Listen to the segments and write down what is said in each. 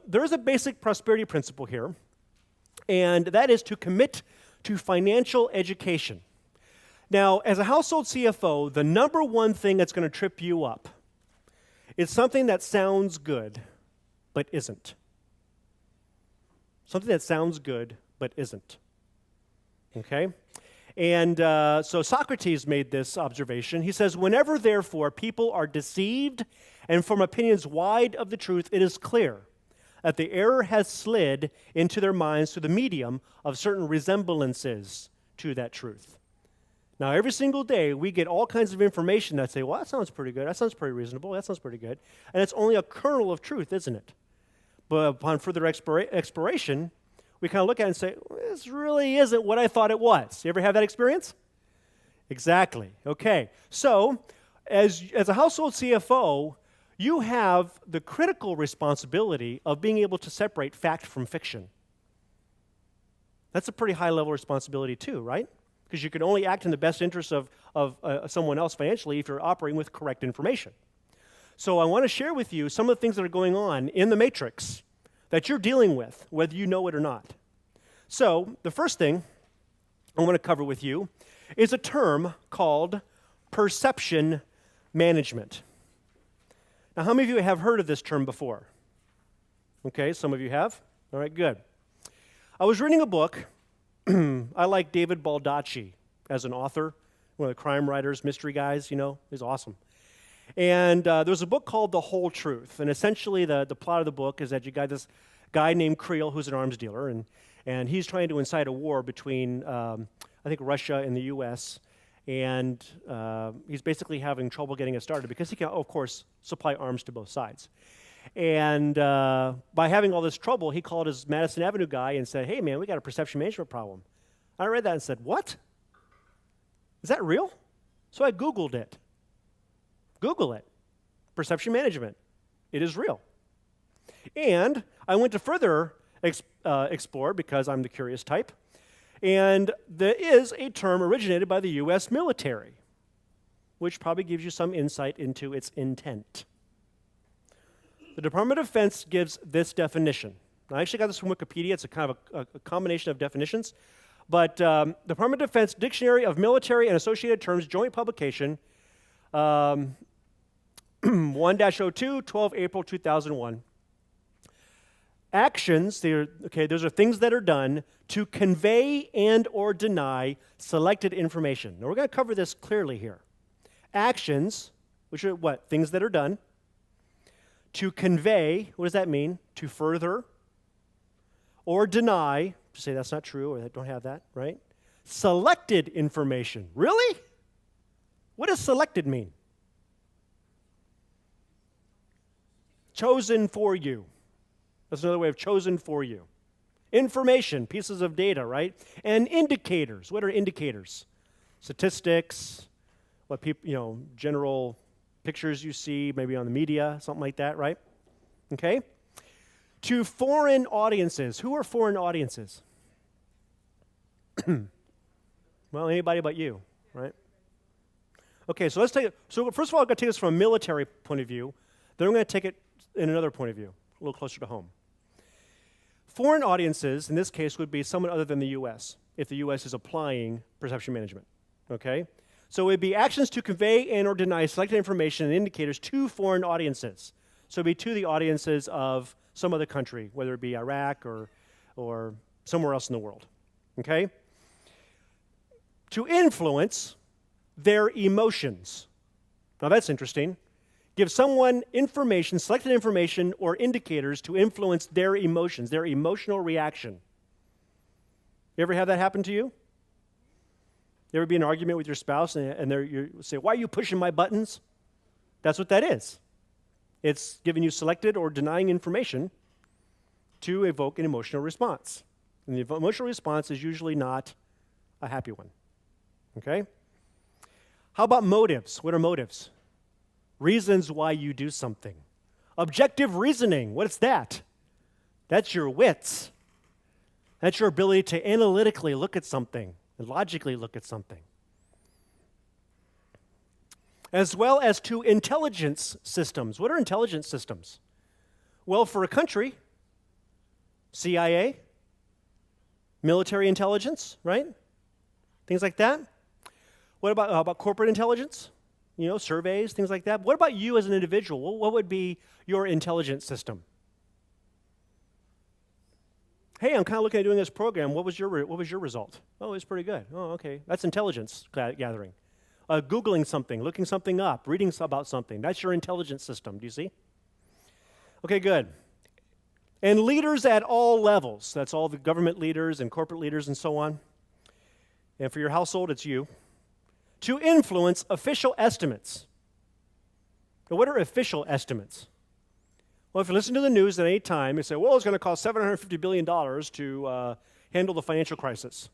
there is a basic prosperity principle here, and that is to commit to financial education. Now, as a household CFO, the number one thing that's going to trip you up is something that sounds good, but isn't. Something that sounds good, but isn't. Okay? And so Socrates made this observation. He says, whenever, therefore, people are deceived and form opinions wide of the truth, it is clear that the error has slid into their minds through the medium of certain resemblances to that truth. Now, every single day, we get all kinds of information that say, well, that sounds pretty good, that sounds pretty reasonable, that sounds pretty good. And it's only a kernel of truth, isn't it? But upon further exploration, we kind of look at it and say, well, this really isn't what I thought it was. You ever have that experience? Exactly. Okay. So, as a household CFO, you have the critical responsibility of being able to separate fact from fiction. That's a pretty high-level responsibility too, right? Because you can only act in the best interest of someone else financially if you're operating with correct information. So I want to share with you some of the things that are going on in the matrix that you're dealing with, whether you know it or not. So the first thing I want to cover with you is a term called perception management. Now, how many of you have heard of this term before? Okay, some of you have. All right, good. I was reading a book. I like David Baldacci as an author, one of the crime writers, mystery guys, you know, he's awesome. And there's a book called The Whole Truth, and essentially the plot of the book is that you got this guy named Creel who's an arms dealer, and he's trying to incite a war between, I think, Russia and the U.S., and he's basically having trouble getting it started because he can, of course, supply arms to both sides. And by having all this trouble, he called his Madison Avenue guy and said, hey, man, we got a perception management problem. I read that and said, what? Is that real? So I Googled it. Google it. Perception management. It is real. And I went to further explore because I'm the curious type. And there is a term originated by the U.S. military, which probably gives you some insight into its intent. The Department of Defense gives this definition. I actually got this from Wikipedia. It's a kind of a combination of definitions. But Department of Defense Dictionary of Military and Associated Terms, joint publication, 1-02, 12 April 2001. Actions, those are things that are done to convey and or deny selected information. Now we're going to cover this clearly here. Actions, which are what? Things that are done. To convey, what does that mean? To further or deny, to say that's not true or that don't have that, right? Selected information. Really? What does selected mean? Chosen for you. That's another way of chosen for you. Information, pieces of data, right? And indicators. What are indicators? Statistics, what people, general pictures you see, maybe on the media, something like that, right? Okay? To foreign audiences. Who are foreign audiences? Well, anybody but you, right? Okay, so let's take it. So first of all, I'm going to take this from a military point of view. Then I'm going to take it in another point of view, a little closer to home. Foreign audiences, in this case, would be someone other than the U.S., if the U.S. is applying perception management, okay? So it would be actions to convey and or deny selected information and indicators to foreign audiences. So it would be to the audiences of some other country, whether it be Iraq or somewhere else in the world, okay? To influence their emotions. Now that's interesting. Give someone information, selected information or indicators to influence their emotions, their emotional reaction. You ever have that happen to you? You ever be in an argument with your spouse and you say, why are you pushing my buttons? That's what that is. It's giving you selected or denying information to evoke an emotional response. And the emotional response is usually not a happy one. Okay? How about motives? What are motives? Reasons why you do something. Objective reasoning, what's that? That's your wits. That's your ability to analytically look at something and logically look at something. As well as to intelligence systems. What are intelligence systems? Well, for a country, CIA, military intelligence, right? Things like that. What about how about corporate intelligence? You know, surveys, things like that. What about you as an individual? What would be your intelligence system? Hey, I'm kind of looking at doing this program. What was your result? Oh, it's pretty good. Oh, okay. That's intelligence gathering. Googling something, looking something up, reading about something. That's your intelligence system. Do you see? Okay, good. And leaders at all levels. That's all the government leaders and corporate leaders and so on. And for your household, it's you. To influence official estimates. Now, what are official estimates? Well, if you listen to the news at any time, you say, well, it's going to cost $750 billion to handle the financial crisis.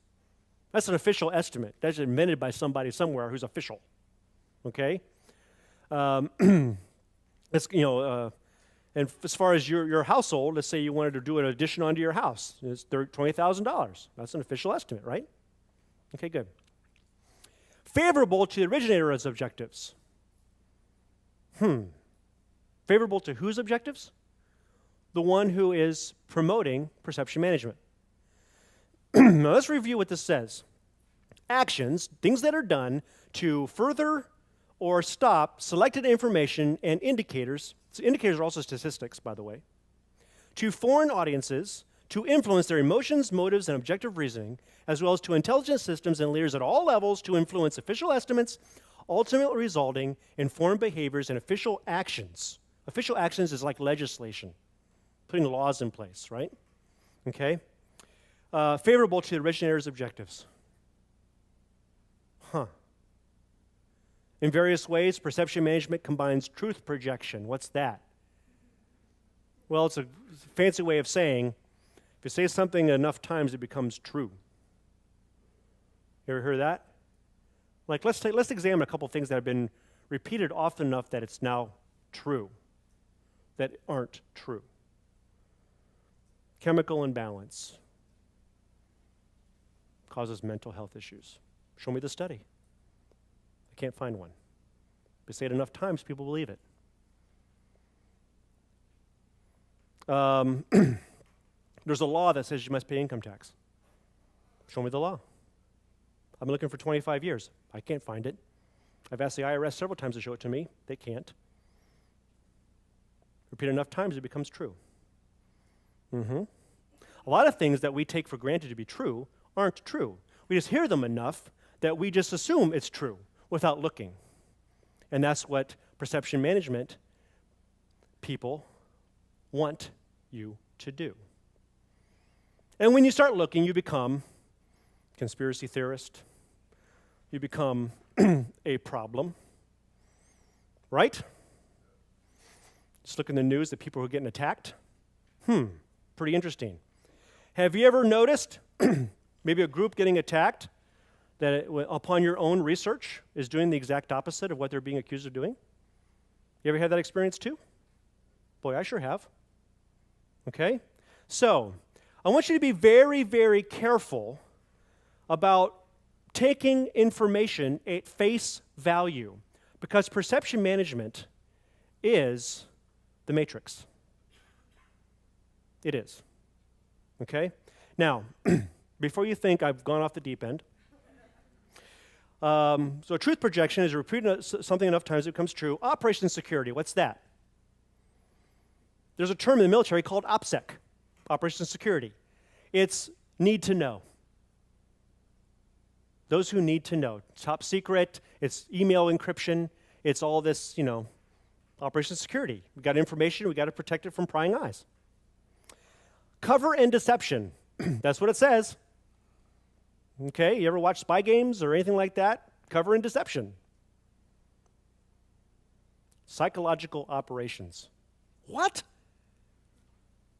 That's an official estimate. That's invented by somebody somewhere who's official. Okay? It's, and as far as your household, let's say you wanted to do an addition onto your house. It's $20,000. That's an official estimate, right? Okay, good. Favorable to the originator's objectives. Favorable to whose objectives? The one who is promoting perception management. Now let's review what this says. Actions, things that are done to further or stop selected information and indicators. So indicators are also statistics, by the way. To foreign audiences, to influence their emotions, motives, and objective reasoning, as well as to intelligence systems and leaders at all levels to influence official estimates, ultimately resulting in foreign behaviors and official actions. Official actions is like legislation, putting laws in place, right? Okay? Favorable to the originator's objectives. In various ways, perception management combines truth projection. What's that? Well, it's a fancy way of saying, if you say something enough times, it becomes true. You ever heard that? Like, let's examine a couple things that have been repeated often enough that it's now true, that aren't true. Chemical imbalance causes mental health issues. Show me the study. I can't find one. If you say it enough times, people believe it. There's a law that says you must pay income tax. Show me the law. I've been looking for 25 years. I can't find it. I've asked the IRS several times to show it to me. They can't. Repeat enough times, it becomes true. A lot of things that we take for granted to be true aren't true. We just hear them enough that we just assume it's true without looking. And that's what perception management people want you to do. And when you start looking, you become conspiracy theorist. You become a problem, right? Just look in the news at people who are getting attacked. Pretty interesting. Have you ever noticed maybe a group getting attacked that upon your own research is doing the exact opposite of what they're being accused of doing? You ever had that experience too? Boy, I sure have. Okay? So, I want you to be very, very careful about taking information at face value, because perception management is the matrix. It is. Okay? Now, before you think I've gone off the deep end, so truth projection is repeating something enough times it becomes true. Operation security, what's that? There's a term in the military called OPSEC, Operation Security. It's need to know. Those who need to know. Top secret, it's email encryption, it's all this, Operation Security. We got information, we got to protect it from prying eyes. Cover and deception, that's what it says. Okay, you ever watch spy games or anything like that? Cover and deception. Psychological operations. What?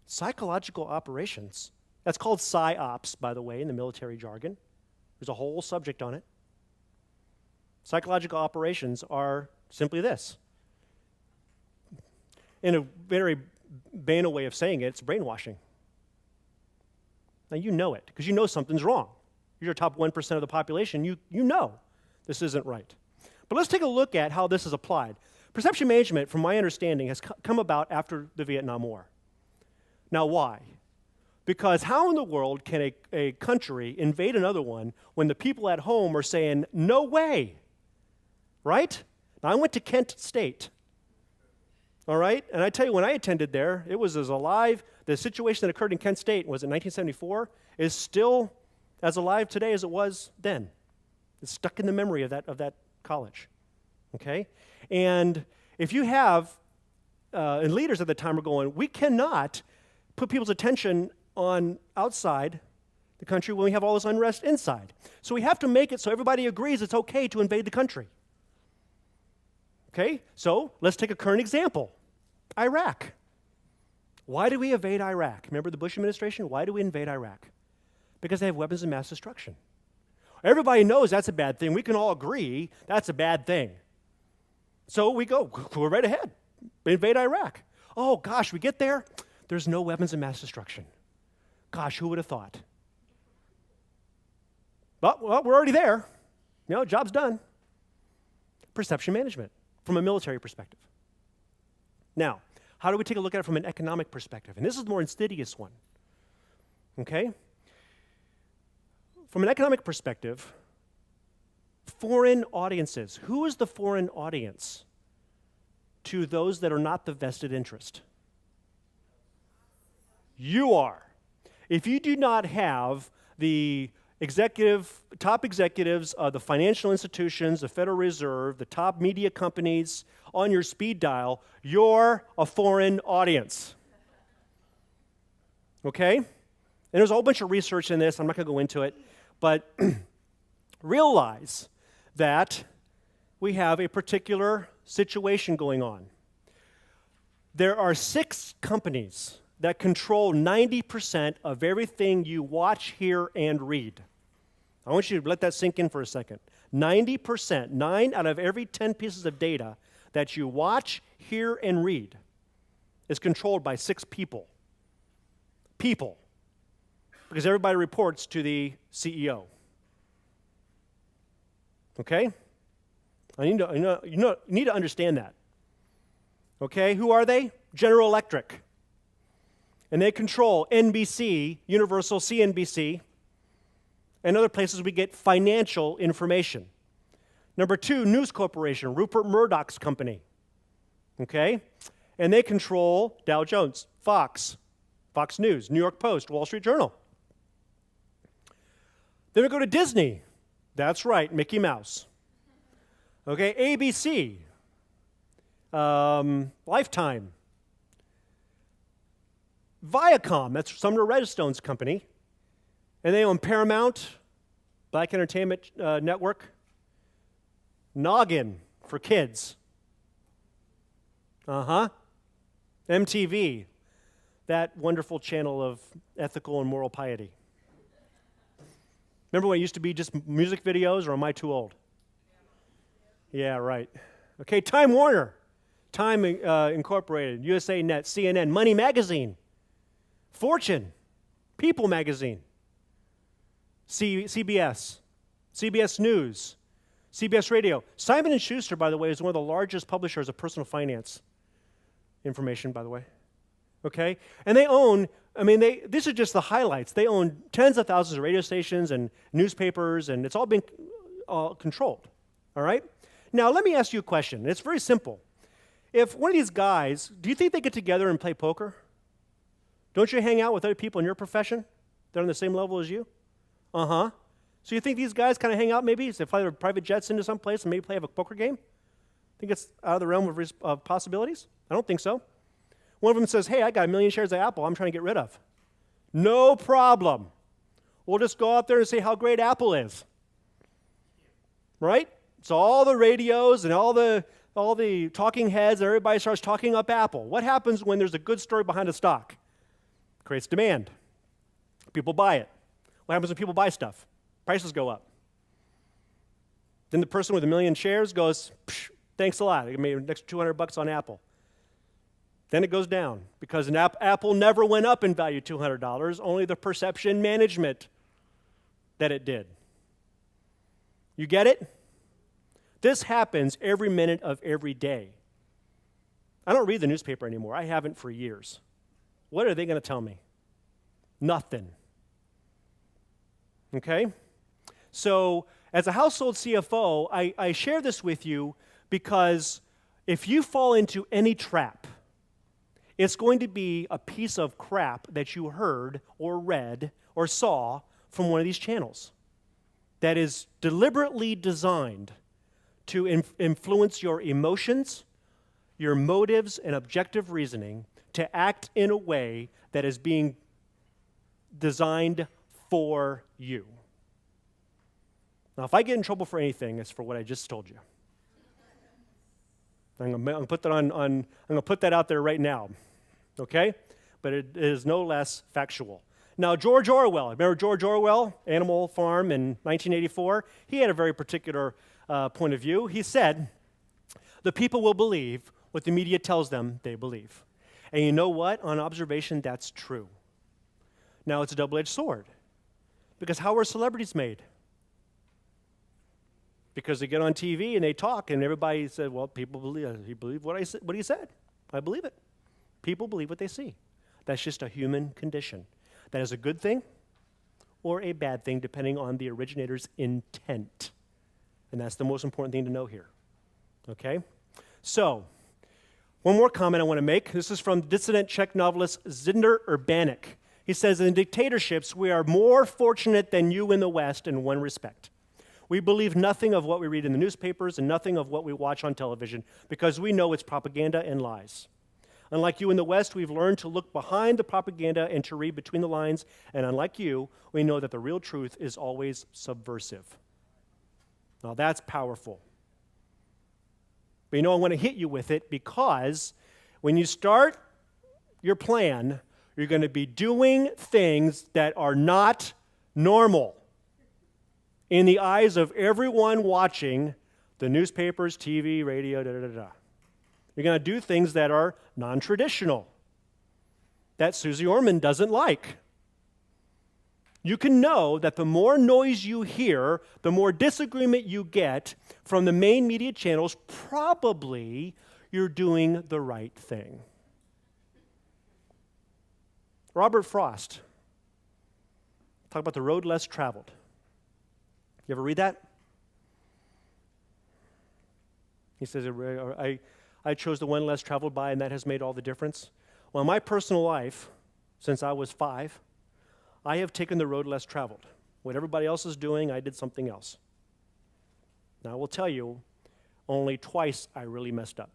Psychological operations. That's called PsyOps, by the way, in the military jargon. There's a whole subject on it. Psychological operations are simply this. In a very banal way of saying it, it's brainwashing. Now you know it, because you know something's wrong. You're top 1% of the population, you know this isn't right. But let's take a look at how this is applied. Perception management, from my understanding, has come about after the Vietnam War. Now why? Because how in the world can a country invade another one when the people at home are saying, no way, right? Now, I went to Kent State, all right? And I tell you, when I attended there, it was as alive. The situation that occurred in Kent State, was in 1974, is still as alive today as it was then. It's stuck in the memory of that college, okay? And if you have, and leaders at the time are going, we cannot put people's attention on outside the country when we have all this unrest inside. So we have to make it so everybody agrees it's okay to invade the country. Okay, so let's take a current example. Iraq. Why did we invade Iraq? Remember the Bush administration? Why do we invade Iraq? Because they have weapons of mass destruction. Everybody knows that's a bad thing. We can all agree that's a bad thing. So we go right ahead, invade Iraq. Oh gosh, we get there, there's no weapons of mass destruction. Gosh, who would have thought? But, well, we're already there. You know, job's done. Perception management from a military perspective. Now, how do we take a look at it from an economic perspective? And this is the more insidious one. Okay? From an economic perspective, foreign audiences. Who is the foreign audience to those that are not the vested interest? You are. If you do not have the top executives of the financial institutions, the Federal Reserve, the top media companies on your speed dial, you're a foreign audience. Okay? And there's a whole bunch of research in this. I'm not going to go into it. But realize that we have a particular situation going on. There are 6 companies that control 90% of everything you watch, hear, and read. I want you to let that sink in for a second. 90%, 9 out of every 10 pieces of data that you watch, hear, and read is controlled by 6 people. People. Because everybody reports to the CEO. Okay? You need to understand that. Okay? Who are they? General Electric. And they control NBC, Universal, CNBC, and other places we get financial information. Number 2, News Corporation, Rupert Murdoch's company. Okay? And they control Dow Jones, Fox News, New York Post, Wall Street Journal. Then we go to Disney. That's right, Mickey Mouse. Okay, ABC, Lifetime. Viacom, that's Sumner Redstone's company. And they own Paramount, Black Entertainment Network, Noggin for kids. MTV, that wonderful channel of ethical and moral piety. Remember when it used to be just music videos, or am I too old? Yeah, right. Okay, Time Warner, Time Incorporated, USA Net, CNN, Money Magazine, Fortune, People Magazine, CBS News, CBS Radio. Simon & Schuster, by the way, is one of the largest publishers of personal finance information, by the way. Okay? And they own, these are just the highlights. They own tens of thousands of radio stations and newspapers, and it's all been controlled. All right? Now, let me ask you a question. It's very simple. If one of these guys, do you think they get together and play poker? Don't you hang out with other people in your profession that are on the same level as you? So you think these guys kind of hang out maybe? They fly their private jets into some place and maybe have a poker game? Think it's out of the realm of possibilities? I don't think so. One of them says, hey, I got 1 million shares of Apple I'm trying to get rid of. No problem. We'll just go out there and say how great Apple is. Right? So all the radios and all the talking heads and everybody starts talking up Apple. What happens when there's a good story behind a stock? Creates demand. People buy it. What happens when people buy stuff? Prices go up. Then the person with 1 million shares goes, thanks a lot. I made an extra $200 on Apple. Then it goes down because Apple never went up in value $200, only the perception management that it did. You get it? This happens every minute of every day. I don't read the newspaper anymore. I haven't for years. What are they going to tell me? Nothing. Okay? So, as a household CFO, I share this with you because if you fall into any trap, it's going to be a piece of crap that you heard or read or saw from one of these channels that is deliberately designed to influence your emotions, your motives, and objective reasoning to act in a way that is being designed for you. Now, if I get in trouble for anything, it's for what I just told you. I'm going to put that I'm going to put that out there right now, okay? But it is no less factual. Now, George Orwell, remember George Orwell, Animal Farm in 1984? He had a very particular point of view. He said, the people will believe what the media tells them they believe. And you know what? On observation, that's true. Now, it's a double-edged sword. Because how are celebrities made? Because they get on TV and they talk, and everybody said, well, people believe what he said. I believe it. People believe what they see. That's just a human condition. That is a good thing or a bad thing, depending on the originator's intent. And that's the most important thing to know here. Okay? So, one more comment I want to make. This is from dissident Czech novelist Zidner Urbanik. He says, in dictatorships, we are more fortunate than you in the West in one respect. We believe nothing of what we read in the newspapers and nothing of what we watch on television because we know it's propaganda and lies. Unlike you in the West, we've learned to look behind the propaganda and to read between the lines, and unlike you, we know that the real truth is always subversive. Now that's powerful. But you know, I want to hit you with it because when you start your plan, you're going to be doing things that are not normal in the eyes of everyone watching the newspapers, TV, radio, da-da-da-da. You're going to do things that are non-traditional, that Susie Orman doesn't like. You can know that the more noise you hear, the more disagreement you get from the main media channels, probably you're doing the right thing. Robert Frost, talk about the road less traveled. You ever read that? He says, I chose the one less traveled by, and that has made all the difference. Well, in my personal life, since I was 5, I have taken the road less traveled. What everybody else is doing, I did something else. Now, I will tell you, only twice I really messed up.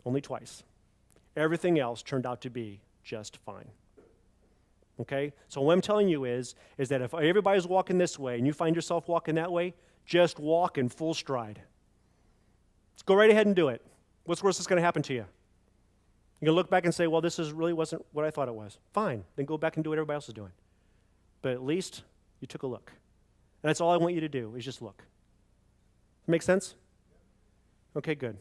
Only twice. Everything else turned out to be just fine. Okay? So what I'm telling you is that if everybody's walking this way and you find yourself walking that way, just walk in full stride. Let's go right ahead and do it. What's worse that's going to happen to you? You're going to look back and say, well, this really wasn't what I thought it was. Fine. Then go back and do what everybody else is doing. But at least you took a look. And that's all I want you to do is just look. Make sense? Okay, good.